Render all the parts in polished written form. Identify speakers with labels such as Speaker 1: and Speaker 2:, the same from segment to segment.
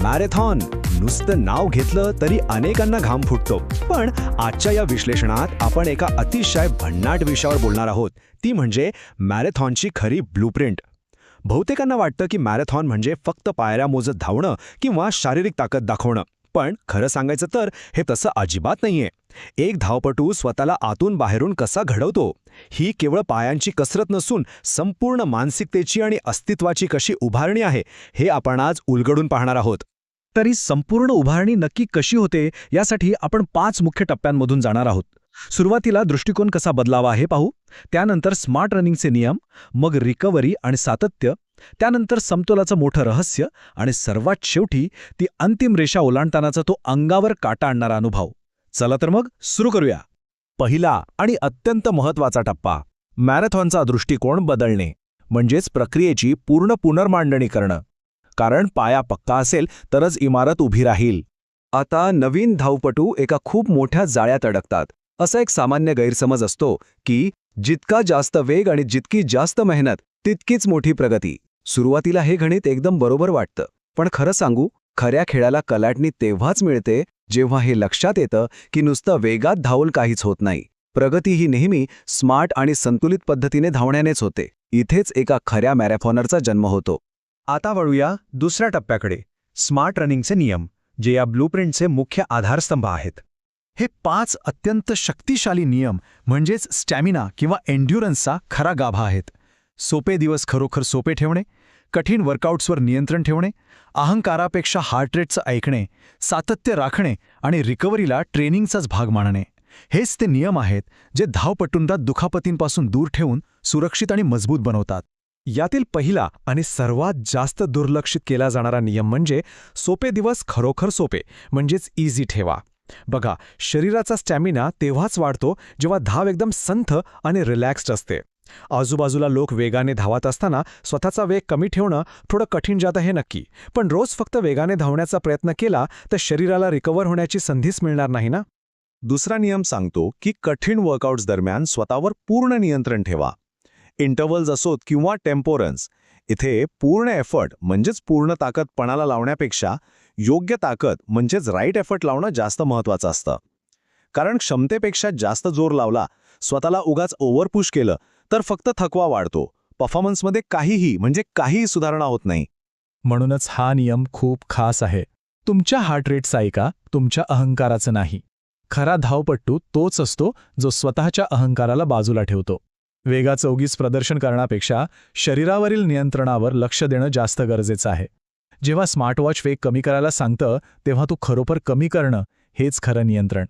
Speaker 1: Marathon नुसतं नाव घेतलं तरी अनेकांना घाम फुटतो. पण आजच्या या विश्लेषणात आपण एका अतिशय भन्नाट विषयावर बोलणार आहोत, ती म्हणजे मॅरेथॉनची खरी ब्लूप्रिंट. बहुतेकांना वाटतं की मॅरेथॉन म्हणजे फक्त पायऱ्या मोजत धावणं किंवा शारीरिक ताकद दाखवणं. पण खरं सांगायचं तर हे तसं अजिबात नाहीये. एक धावपटू स्वतःला आतून बाहेरून कसा घडवतो, ही केवळ पायांची कसरत नसून संपूर्ण मानसिकतेची आणि अस्तित्वाची कशी उभारणी आहे, हे आपण आज उलगडून पाहणार आहोत.
Speaker 2: तरी संपूर्ण उभारणी नक्की कशी होते यासाठी आपण 5 मुख्य टप्प्यांमधून जाणार आहोत. सुरुवातीला दृष्टिकोन कसा बदलावा हे पाहू, त्यानंतर स्मार्ट रनिंगचे नियम, मग रिकव्हरी आणि सातत्य, त्यानंतर समतोलाचं मोठं रहस्य आणि सर्वात शेवटी ती अंतिम रेषा ओलांडतानाचा तो अंगावर काटा आणणारा अनुभव. चला तर मग सुरू करूया. पहिला आणि अत्यंत महत्त्वाचा टप्पा, मॅरेथॉनचा दृष्टिकोन बदलणे, म्हणजेच प्रक्रियेची पूर्ण पुनर्मांडणी करणं. कारण पाया पक्का असेल तरच इमारत उभी राहील.
Speaker 1: आता नवीन धावपटू एका खूप मोठ्या जाळ्यात अडकतात. असा एक सामान्य गैरसमज असतो की जितका जास्त वेग आणि जितकी जास्त मेहनत तितकीच मोठी प्रगती. सुरुवातीला हे गणित एकदम बरोबर वाटतं, पण खरं सांगू, खऱ्या खेळाला कलाटणी तेव्हाच मिळते जेव्हा हे लक्षात येतं की नुसतं वेगात धावून काहीच होत नाही. प्रगती ही नेहमी स्मार्ट आणि संतुलित पद्धतीने धावण्यानेच होते. इथेच एका खऱ्या मॅरेथॉनरचा जन्म होतो.
Speaker 2: आता वळूया दुसऱ्या टप्प्याकडे, स्मार्ट रनिंगचे नियम, जे या ब्लूप्रिंटचे मुख्य आधारस्तंभ आहेत. हे 5 अत्यंत शक्तिशाली नियम म्हणजेच स्टॅमिना किंवा एन्ड्युरन्सचा खरा गाभा आहेत. सोपे दिवस खरोखर सोपे ठेवणे, कठीण वर्कआउट्सवर नियंत्रण ठेवणे, अहंकारापेक्षा हार्ट रेटचं ऐकणे, सातत्य राखणे आणि रिकव्हरीला ट्रेनिंगचाच भाग मानणे, हेच ते नियम आहेत जे धावपटूंना दुखापतींपासून दूर ठेवून सुरक्षित आणि मजबूत बनवतात. यातील पहिला आणि सर्वात जास्त दुर्लक्षित केला जाणारा नियम म्हणजे सोपे दिवस खरोखर सोपे म्हणजेच इझी ठेवा. बघा, शरीराचा स्टॅमिना तेव्हाच वाढतो जेव्हा धाव एकदम संथ आणि रिलॅक्स्ड असते. आजूबाजूला लोक वेगाने धावत असताना स्वतःचा वेग कमी ठेवणं थोडं कठीण जातं हे नक्की, पण रोज फक्त वेगाने धावण्याचा प्रयत्न केला तर शरीराला रिकव्हर होण्याची संधीच मिळणार नाही ना.
Speaker 3: दुसरा नियम सांगतो की कठीण वर्कआउट्स दरम्यान स्वतःवर पूर्ण नियंत्रण ठेवा. इंटरव्हल्स असोत किंवा टेम्पो रन्स, इथे पूर्ण एफर्ट म्हणजेच पूर्ण ताकद पणाला लावण्यापेक्षा योग्य ताकद म्हणजेच राईट एफर्ट लावणं जास्त महत्त्वाचं असतं. कारण क्षमतेपेक्षा जास्त जोर लावला, स्वतःला उगाच ओव्हरपुश केलं तर फक्त थकवा वाढतो, परफॉर्मन्समध्ये काहीही सुधारणा होत नाही.
Speaker 2: म्हणूनच हा नियम खूप खास आहे. तुमच्या हार्ट रेटचं ऐका, तुमच्या अहंकाराचं नाही. खरा धावपट्टू तोच असतो जो स्वतःच्या अहंकाराला बाजूला ठेवतो. वेगाचं उगीच प्रदर्शन करण्यापेक्षा शरीरावरील नियंत्रणावर लक्ष देणं जास्त गरजेचं आहे. जेव्हा स्मार्टवॉच वेग कमी करायला सांगतं तेव्हा तू खरोखर कमी करणं हेच खरं नियंत्रण.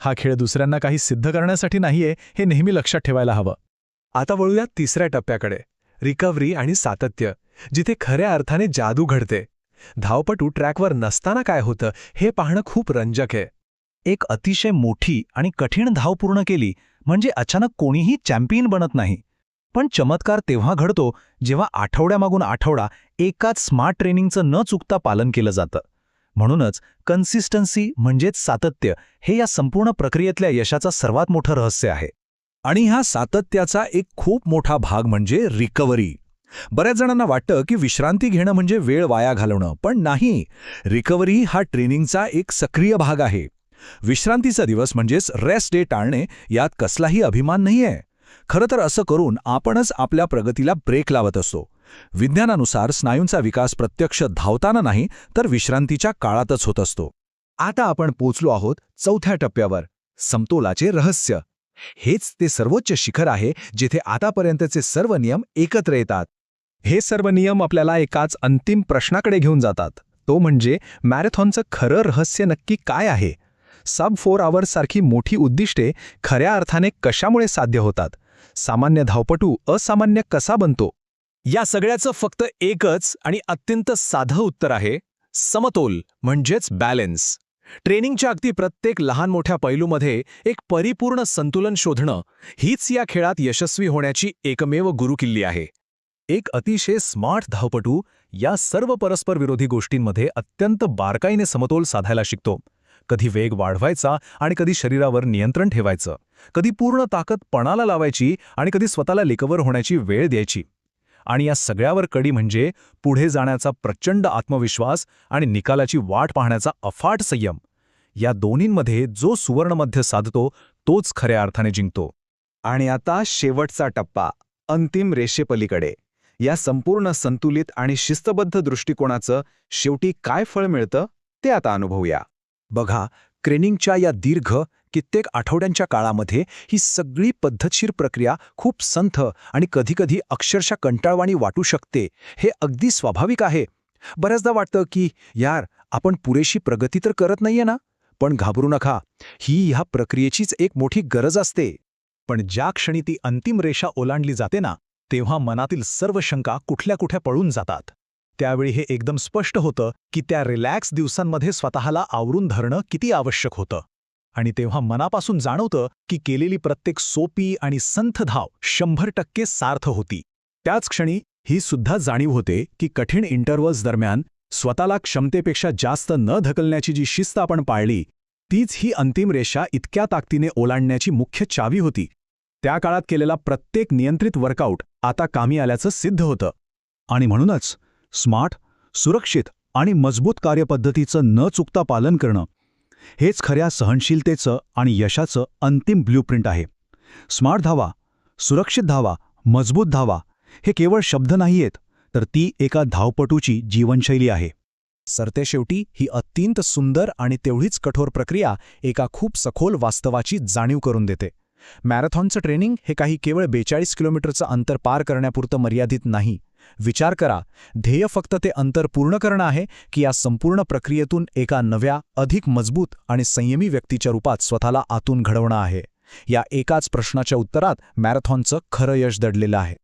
Speaker 2: हा खेळ दुसऱ्यांना काही सिद्ध करण्यासाठी नाहीये, हे नेहमी लक्षात ठेवायला हवं.
Speaker 4: आता वळूया तिसऱ्या टप्प्याकडे, रिकव्हरी आणि सातत्य, जिथे खऱ्या अर्थाने जादू घडते. धावपटू ट्रॅकवर नसताना काय होतं हे पाहणं खूप रंजक आहे.
Speaker 2: एक अतिशय मोठी आणि कठीण धाव पूर्ण केली म्हणजे अचानक कोणीही चॅम्पियन बनत नाही. पण चमत्कार तेव्हा घडतो जेव्हा आठवड्यामागून आठवडा एकाच स्मार्ट ट्रेनिंगचं न चुकता पालन केलं जातं. म्हणूनच कन्सिस्टन्सी म्हणजेच सातत्य हे या संपूर्ण प्रक्रियेतल्या यशाचा सर्वात मोठं रहस्य आहे.
Speaker 1: आणि ह्या सातत्याचा एक खूप मोठा भाग म्हणजे रिकव्हरी. बऱ्याच जणांना वाटतं की विश्रांती घेणं म्हणजे वेळ वाया घालवणं, पण नाही. रिकव्हरी हा ट्रेनिंगचा एक सक्रिय भाग आहे. विश्रांतीचा दिवस म्हणजेच रेस्ट डे टाळणे यात कसलाही अभिमान नाहीये. खरं तर असं करून आपणच आपल्या प्रगतीला ब्रेक लावत असतो. विज्ञानानुसार स्नायूंचा विकास प्रत्यक्ष धावताना नाही तर विश्रांतीच्या काळातच होत असतो.
Speaker 2: आता आपण पोचलो आहोत चौथ्या टप्प्यावर, समतोलाचे रहस्य. हेच ते सर्वोच्च शिखर आहे जिथे आतापर्यंतचे सर्व नियम एकत्र येतात. हे सर्व नियम आपल्याला एकाच अंतिम प्रश्नाकडे घेऊन जातात, तो म्हणजे मॅरेथॉनचं खरं रहस्य नक्की काय आहे. सब 4 आवर्स सारखी मोठी उद्दिष्टे खऱ्या अर्थाने कशामुळे साध्य होतात. सामान्य धावपटू असामान्य कसा बनतो.
Speaker 4: या सगळ्याचं फक्त एकच आणि अत्यंत साधं उत्तर आहे, समतोल म्हणजेच बॅलन्स. ट्रेनिंगच्या अगदी प्रत्येक लहान मोठ्या पैलूमध्ये एक परिपूर्ण संतुलन शोधणं हीच या खेळात यशस्वी होण्याची एकमेव गुरुकिल्ली आहे. एक अतिशय स्मार्ट धावपटू या सर्व परस्पर विरोधी गोष्टींमध्ये अत्यंत बारकाईने समतोल साधायला शिकतो. कधी वेग वाढवायचा आणि कधी शरीरावर नियंत्रण ठेवायचं, कधी पूर्ण ताकद पणाला लावायची आणि कधी स्वतःला रिकव्हर होण्याची वेळ द्यायची.
Speaker 2: आणि या सगळ्यावर कडी म्हणजे पुढे जाण्याचा प्रचंड आत्मविश्वास आणि निकालाची वाट पाहण्याचा अफाट संयम. या दोन्हींमध्ये जो सुवर्णमध्य साधतो तोच खऱ्या अर्थाने जिंकतो.
Speaker 3: आणि आता शेवटचा टप्पा, अंतिम रेषेपलीकडे. या संपूर्ण संतुलित आणि शिस्तबद्ध दृष्टिकोनाचं शेवटी काय फळ मिळतं ते आता अनुभवूया.
Speaker 2: बघा, क्रेनिंगच्या या दीर्घ कित्येक आठवड्यांच्या काळामध्ये ही सगळी पद्धतशीर प्रक्रिया खूप संथ आणि कधीकधी अक्षरशः कंटाळवाणी वाटू शकते. हे अगदी स्वाभाविक आहे. बऱ्याचदा वाटतं की यार, आपण पुरेशी प्रगती तर करत नाहीये ना? पण घाबरू नका, ही ह्या प्रक्रियेचीच एक मोठी गरज असते. पण ज्या क्षणी ती अंतिम रेषा ओलांडली जाते ना, तेव्हा मनातील सर्व शंका कुठल्या कुठे पळून जातात. त्यावेळी हे एकदम स्पष्ट होतं की त्या रिलॅक्स दिवसांमध्ये स्वतःला आवरून धरणं किती आवश्यक होतं. आणि तेव्हा मनापासून जाणवतं की केलेली प्रत्येक सोपी आणि संथ धाव 100% सार्थ होती. त्याच क्षणी ही सुद्धा जाणीव होते की कठीण इंटरव्हल्स दरम्यान स्वतःला क्षमतेपेक्षा जास्त न ढकलण्याची जी शिस्त आपण पाळली, तीच ही अंतिम रेषा इतक्या ताकदीने ओलांडण्याची मुख्य चावी होती. त्या काळात केलेला प्रत्येक नियंत्रित वर्कआउट आता कामी आल्याचं सिद्ध होतं. आणि म्हणूनच स्मार्ट, सुरक्षित आणि मजबूत कार्यपद्धतीचं न चुकता पालन करणं हेच खऱ्या सहनशीलतेचं आणि यशाचं अंतिम ब्ल्यूप्रिंट आहे. स्मार्ट धावा, सुरक्षित धावा, मजबूत धावा हे केवळ शब्द नाहीयेत, तर ती एका धावपटूची जीवनशैली आहे. सरतेशेवटी ही अत्यंत सुंदर आणि तेवढीच कठोर प्रक्रिया एका खूप सखोल वास्तवाची जाणीव करून देते. मॅरेथॉनचं ट्रेनिंग हे काही केवळ 42 किलोमीटरचं अंतर पार करण्यापुरतं मर्यादित नाही. विचार करा, ध्येय फक्त ते अंतर पूर्ण करणं आहे की या संपूर्ण प्रक्रियेतून एका नव्या, अधिक मजबूत आणि संयमी व्यक्तीच्या रूपात स्वतःला आतून घडवणं आहे. या एकाच प्रश्नाच्या उत्तरात मॅरेथॉनचं खरं यश दडलेलं आहे.